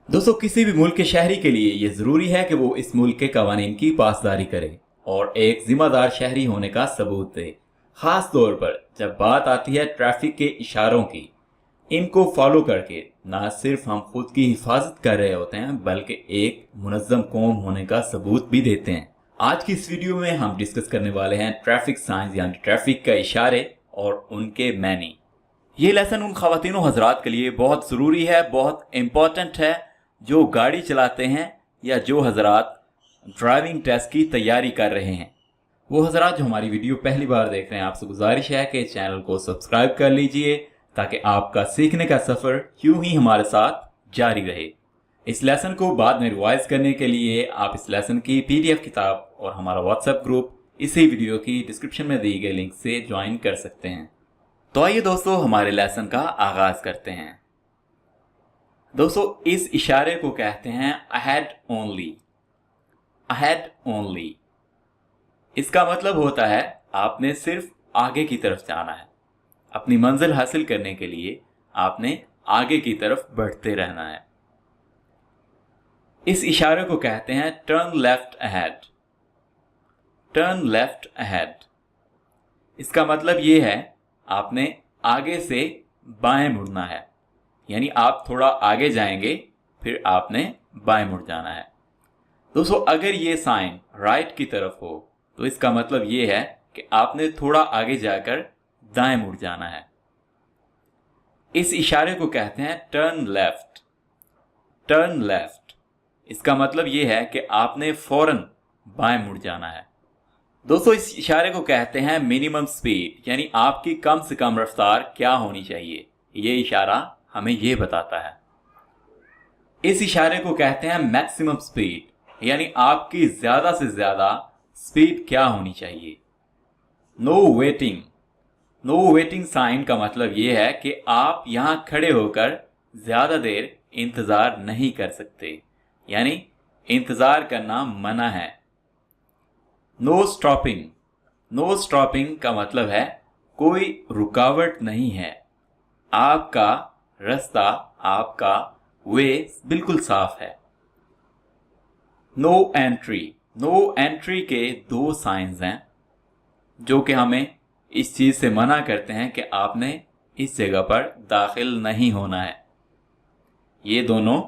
दोस्तों, किसी भी मुल्क के शहरी के लिए ये ज़रूरी है कि वो इस मुल्क के कवानीन की पासदारी करे और एक जिम्मेदार शहरी होने का सबूत दे। ख़ास तौर पर जब बात आती है ट्रैफिक के इशारों की, इनको फॉलो करके ना सिर्फ हम खुद की हिफाजत कर रहे होते हैं बल्कि एक मुनज़्ज़म कौम होने का सबूत भी देते हैं। आज की इस वीडियो में हम डिस्कस करने वाले हैं ट्रैफिक साइंस यानी ट्रैफिक का इशारे और उनके मैनी। ये लेसन उन ख़वातीन व हज़रात के लिए बहुत ज़रूरी है, बहुत इम्पॉर्टेंट है जो गाड़ी चलाते हैं या जो हज़रात ड्राइविंग टेस्ट की तैयारी कर रहे हैं। वो हज़रात जो हमारी वीडियो पहली बार देख रहे हैं, आपसे गुजारिश है कि चैनल को सब्सक्राइब कर लीजिए ताकि आपका सीखने का सफ़र यूं ही हमारे साथ जारी रहे। इस लेसन को बाद में रिवाइज करने के लिए आप इस लेसन की PDF किताब और हमारा व्हाट्सएप ग्रुप इसी वीडियो की डिस्क्रिप्शन में दी गई लिंक से ज्वाइन कर सकते हैं। तो आइए दोस्तों, हमारे लेसन का आगाज़ करते हैं। दोस्तों, इस इशारे को कहते हैं अहेड ओनली। अहेड ओनली इसका मतलब होता है आपने सिर्फ आगे की तरफ जाना है। अपनी मंजिल हासिल करने के लिए आपने आगे की तरफ बढ़ते रहना है। इस इशारे को कहते हैं turn left ahead. Turn left ahead इसका मतलब ये है आपने आगे से बाएं मुड़ना है, यानी आप थोड़ा आगे जाएंगे फिर आपने बाएं मुड़ जाना है। दोस्तों, अगर ये साइन राइट की तरफ हो तो इसका मतलब ये है कि आपने थोड़ा आगे जाकर दाएं मुड़ जाना है। इस इशारे को कहते हैं टर्न लेफ्ट। टर्न लेफ्ट इसका मतलब ये है कि आपने फौरन बाएं मुड़ जाना है। दोस्तों, इस इशारे को कहते हैं मिनिमम स्पीड, यानी आपकी कम से कम रफ्तार क्या होनी चाहिए। ये इशारा हमें ये बताता है। इस इशारे को कहते हैं मैक्सिमम स्पीड, यानी आपकी ज्यादा से ज्यादा स्पीड क्या होनी चाहिए। No waiting. No waiting sign का मतलब ये है कि आप यहां खड़े होकर ज्यादा देर इंतजार नहीं कर सकते, यानी इंतजार करना मना है। No stopping. नो स्टॉपिंग का मतलब है कोई रुकावट नहीं है, आपका रास्ता, आपका वे बिल्कुल साफ है। No entry. नो एंट्री के दो साइंस हैं जो कि हमें इस चीज से मना करते हैं कि आपने इस जगह पर दाखिल नहीं होना है। ये दोनों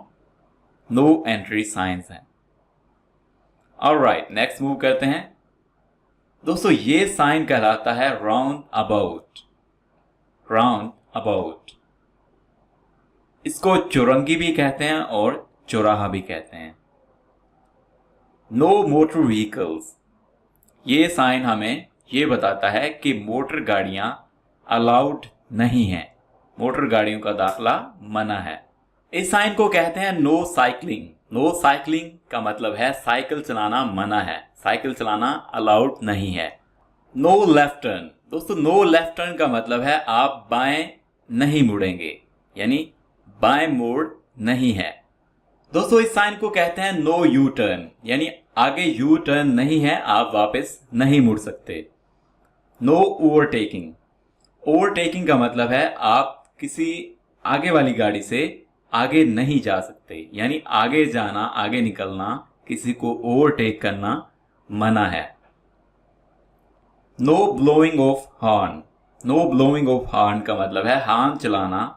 नो एंट्री साइंस हैं। ऑलराइट, नेक्स्ट मूव करते हैं। दोस्तों, ये साइन कहलाता है राउंड अबाउट। राउंड अबाउट इसको चौरंगी भी कहते हैं और चौराहा भी कहते हैं। No motor vehicles. ये साइन हमें ये बताता है कि मोटर गाड़ियां अलाउड नहीं हैं, मोटर गाड़ियों का दाखला मना है। इस साइन को कहते हैं नो साइकिलिंग। नो साइकिलिंग का मतलब है साइकिल चलाना मना है, साइकिल चलाना अलाउड नहीं है। No left turn. दोस्तों, नो लेफ्ट टर्न का मतलब है आप बाएं नहीं मुड़ेंगे, यानी बाएं मोड़ नहीं है। दोस्तों, इस साइन को कहते हैं नो यू टर्न, यानी आगे यू टर्न नहीं है, आप वापस नहीं मुड़ सकते। No overtaking. ओवरटेकिंग का मतलब है आप किसी आगे वाली गाड़ी से आगे नहीं जा सकते, यानी आगे जाना, आगे निकलना, किसी को ओवरटेक करना मना है। No blowing of horn. No blowing of horn का मतलब है हॉर्न चलाना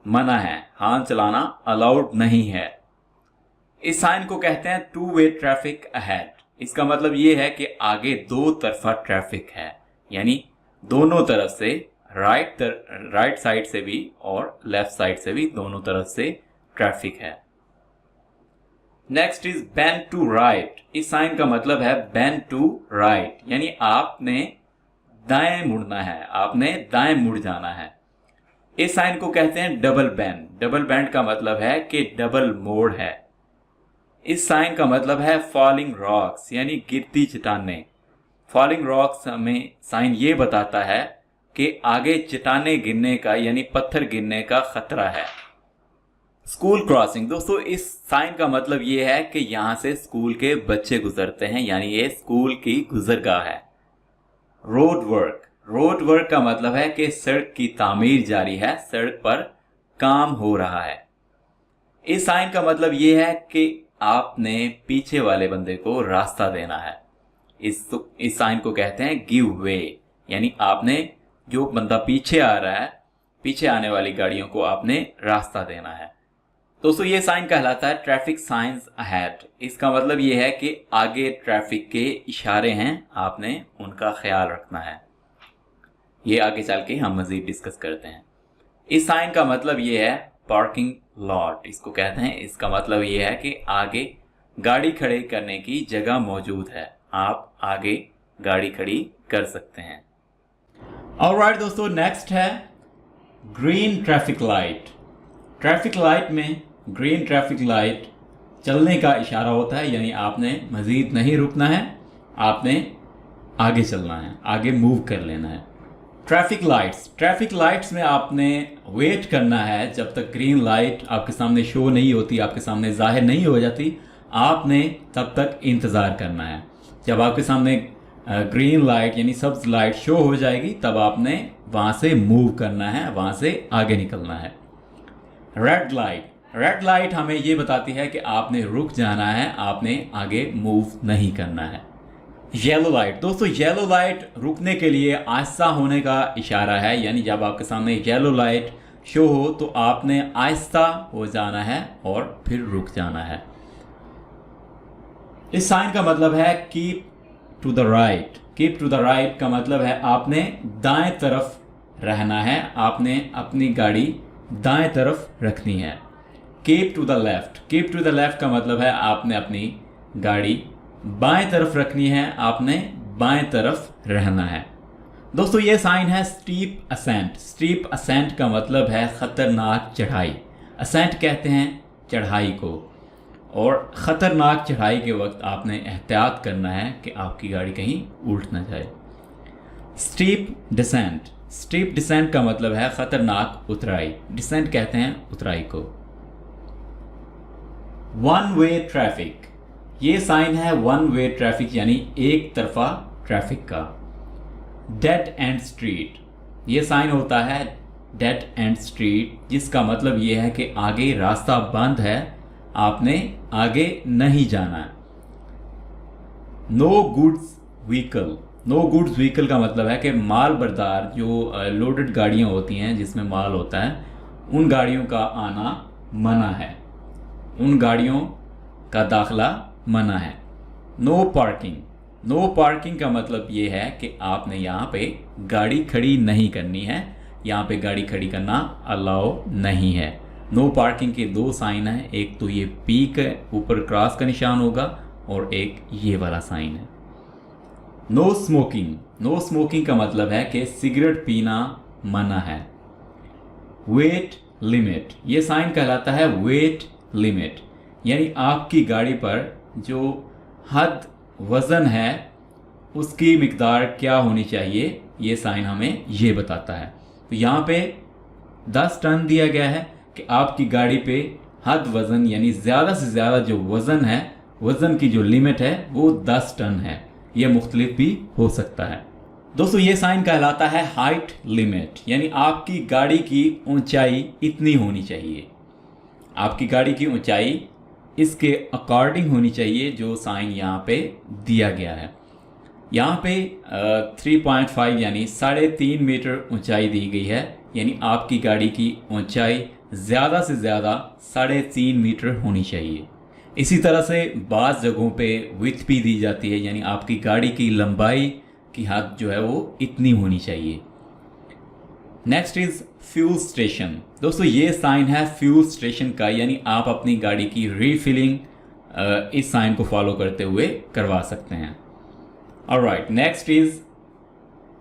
मना है, हॉर्न चलाना अलाउड नहीं है। इस साइन को कहते हैं टू वे ट्रैफिक अहेड। इसका मतलब ये है कि आगे दो तरफा ट्रैफिक है, यानी दोनों तरफ से राइट साइड से भी और लेफ्ट साइड से भी दोनों तरफ से ट्रैफिक है। Next is bend to right. इस साइन का मतलब है बेंड टू राइट, यानी आपने दाएं मुड़ना है, आपने दाएं मुड़ जाना है। इस साइन को कहते हैं डबल बैंड। डबल बैंड का मतलब है कि डबल मोड़ है। इस साइन का मतलब है फॉलिंग रॉक्स, यानी गिरती चट्टानें। फॉलिंग रॉक्स हमें साइन ये बताता है कि आगे चट्टानें गिरने का, यानी पत्थर गिरने का खतरा है। School crossing. दोस्तों, इस साइन का मतलब ये है कि यहां से स्कूल के बच्चे गुजरते हैं, यानी ये स्कूल की गुजरगाह है। Road work. रोड वर्क का मतलब है कि सड़क की तामीर जारी है, सड़क पर काम हो रहा है। इस साइन का मतलब ये है कि आपने पीछे वाले बंदे को रास्ता देना है। इस साइन को कहते हैं गिव वे, यानी आपने जो बंदा पीछे आ रहा है, पीछे आने वाली गाड़ियों को आपने रास्ता देना है। दोस्तों ये साइन कहलाता है ट्रैफिक साइंस अहेड। इसका मतलब ये है कि आगे ट्रैफिक के इशारे हैं, आपने उनका ख्याल रखना है। ये आगे चल के हम मजीद डिस्कस करते हैं। इस साइन का मतलब ये है पार्किंग लॉट, इसको कहते हैं। इसका मतलब ये है कि आगे गाड़ी खड़ी करने की जगह मौजूद है, आप आगे गाड़ी खड़ी कर सकते हैं। ऑलराइट दोस्तों, नेक्स्ट है green traffic light. Traffic light में ग्रीन ट्रैफिक लाइट चलने का इशारा होता है, यानी आपने मजीद नहीं रुकना है, आपने आगे चलना है, आगे मूव कर लेना है। ट्रैफिक लाइट्स में आपने वेट करना है जब तक ग्रीन लाइट आपके सामने शो नहीं होती, आपके सामने जाहिर नहीं हो जाती, आपने तब तक इंतज़ार करना है। जब आपके सामने ग्रीन लाइट यानी सब्ज लाइट शो हो जाएगी, तब आपने वहाँ से मूव करना है, वहाँ से आगे निकलना है। रेड लाइट हमें ये बताती है कि आपने रुक जाना है, आपने आगे मूव नहीं करना है। येलो लाइट, दोस्तों येलो लाइट रुकने के लिए आहिस्ता होने का इशारा है, यानी जब आपके सामने येलो लाइट शो हो तो आपने आहिस्ता हो जाना है और फिर रुक जाना है। इस साइन का मतलब है keep to the right. Keep to the right का मतलब है आपने दाएं तरफ रहना है, आपने अपनी गाड़ी दाएं तरफ रखनी है। कीप टू द लेफ्ट का मतलब है आपने अपनी गाड़ी बाएं तरफ रखनी है, आपने बाएं तरफ रहना है। दोस्तों ये साइन है स्टीप असेंट का मतलब है खतरनाक चढ़ाई। असेंट कहते हैं चढ़ाई को, और ख़तरनाक चढ़ाई के वक्त आपने एहतियात करना है कि आपकी गाड़ी कहीं उल्ट ना जाए। स्टीप डिसेंट का मतलब है ख़तरनाक उतराई। डिसेंट कहते हैं उतराई को। वन वे ट्रैफिक, ये साइन है वन वे ट्रैफिक यानी एक तरफा ट्रैफिक का। डेड एंड स्ट्रीट, ये साइन होता है डेड एंड स्ट्रीट, जिसका मतलब ये है कि आगे रास्ता बंद है, आपने आगे नहीं जाना। नो गुड्स व्हीकल का मतलब है कि माल बरदार जो लोडेड गाड़ियां होती हैं जिसमें माल होता है, उन गाड़ियों का आना मना है, उन गाड़ियों का दाखला मना है। नो पार्किंग का मतलब ये है कि आपने यहाँ पे गाड़ी खड़ी नहीं करनी है, यहाँ पे गाड़ी खड़ी करना अलाउ नहीं है। नो पार्किंग के दो साइन हैं, एक तो ये पी के ऊपर क्रॉस का निशान होगा और एक ये वाला साइन है। नो स्मोकिंग का मतलब है कि सिगरेट पीना मना है। वेट लिमिट, ये साइन कहलाता है वेट लिमिट, यानी आपकी गाड़ी पर जो हद वज़न है उसकी मिकदार क्या होनी चाहिए, ये साइन हमें ये बताता है। तो यहाँ पे 10 टन दिया गया है कि आपकी गाड़ी पे हद वज़न यानी ज़्यादा से ज़्यादा जो वज़न है, वज़न की जो लिमिट है वो 10 टन है। ये मुख्तलिफ भी हो सकता है। दोस्तों ये साइन कहलाता है हाइट लिमिट, यानी आपकी गाड़ी की ऊंचाई इतनी होनी चाहिए, आपकी गाड़ी की ऊंचाई इसके अकॉर्डिंग होनी चाहिए जो साइन यहाँ पे दिया गया है। यहाँ पे 3.5 यानी 3.5 मीटर ऊंचाई दी गई है, यानी आपकी गाड़ी की ऊंचाई ज़्यादा से ज़्यादा 3.5 मीटर होनी चाहिए। इसी तरह से बाज़ जगहों पे विड्थ भी दी जाती है, यानी आपकी गाड़ी की लंबाई की हद जो है वो इतनी होनी चाहिए। Next is fuel station. दोस्तों ये साइन है फ्यूल स्टेशन का, यानी आप अपनी गाड़ी की रीफिलिंग इस साइन को फॉलो करते हुए करवा सकते हैं। Alright, next is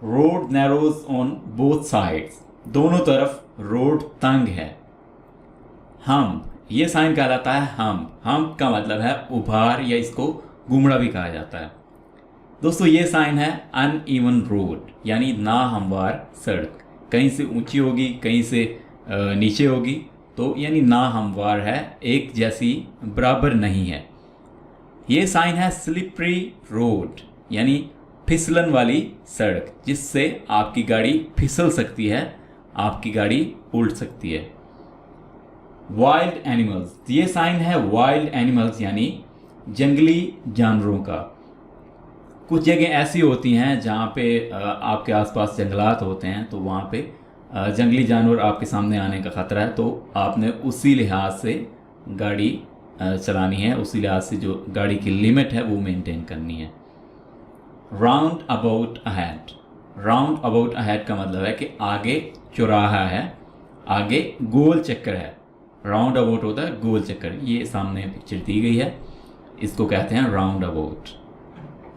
road narrows on both sides, दोनों तरफ रोड तंग है। हम, ये साइन कहलाता है हम का मतलब है उभार या इसको गुमड़ा भी कहा जाता है। दोस्तों ये साइन है अनइवन रोड, यानी ना हमवार सड़क, कहीं से ऊंची होगी कहीं से नीचे होगी, तो यानी ना हमवार है, एक जैसी बराबर नहीं है। ये साइन है स्लिपरी रोड, यानी फिसलन वाली सड़क, जिससे आपकी गाड़ी फिसल सकती है, आपकी गाड़ी उल्ट सकती है। वाइल्ड एनिमल्स, ये साइन है वाइल्ड एनिमल्स यानी जंगली जानवरों का। कुछ जगह ऐसी होती हैं जहाँ पे आपके आसपास जंगलात होते हैं, तो वहाँ पे जंगली जानवर आपके सामने आने का ख़तरा है, तो आपने उसी लिहाज से गाड़ी चलानी है, उसी लिहाज से जो गाड़ी की लिमिट है वो मेंटेन करनी है। Round about ahead, round about ahead का मतलब है कि आगे चौराहा है, आगे गोल चक्कर है। राउंड अबाउट होता है गोल चक्कर, ये सामने पिक्चर दी गई है, इसको कहते हैं roundabout.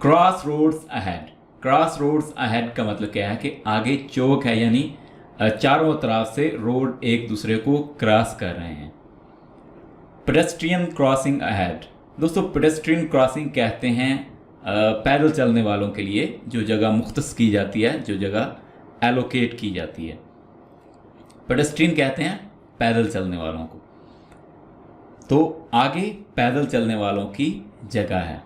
Cross roads ahead, cross roads ahead का मतलब क्या है कि आगे चौक है, यानी चारों तरफ से रोड एक दूसरे को क्रॉस कर रहे हैं। पेडेस्ट्रियन क्रॉसिंग अहेड, दोस्तों पेडेस्ट्रियन क्रॉसिंग कहते हैं पैदल चलने वालों के लिए जो जगह मुख्तस की जाती है, जो जगह एलोकेट की जाती है। पेडेस्ट्रियन कहते हैं पैदल चलने वालों को, तो आगे पैदल चलने वालों की जगह है।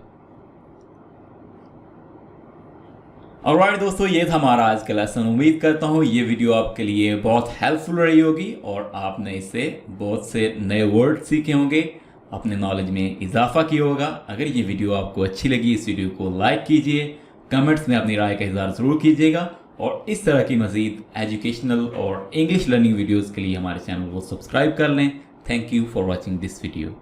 ऑलराइट दोस्तों, ये था हमारा आज का लेसन। उम्मीद करता हूँ ये वीडियो आपके लिए बहुत हेल्पफुल रही होगी और आपने इससे बहुत से नए वर्ड सीखे होंगे, अपने नॉलेज में इजाफा किया होगा। अगर ये वीडियो आपको अच्छी लगी, इस वीडियो को लाइक कीजिए, कमेंट्स में अपनी राय का इज़हार ज़रूर कीजिएगा और इस तरह की मज़ीद एजुकेशनल और इंग्लिश लर्निंग वीडियोज़ के लिए हमारे चैनल को सब्सक्राइब कर लें। Thank you for watching this video.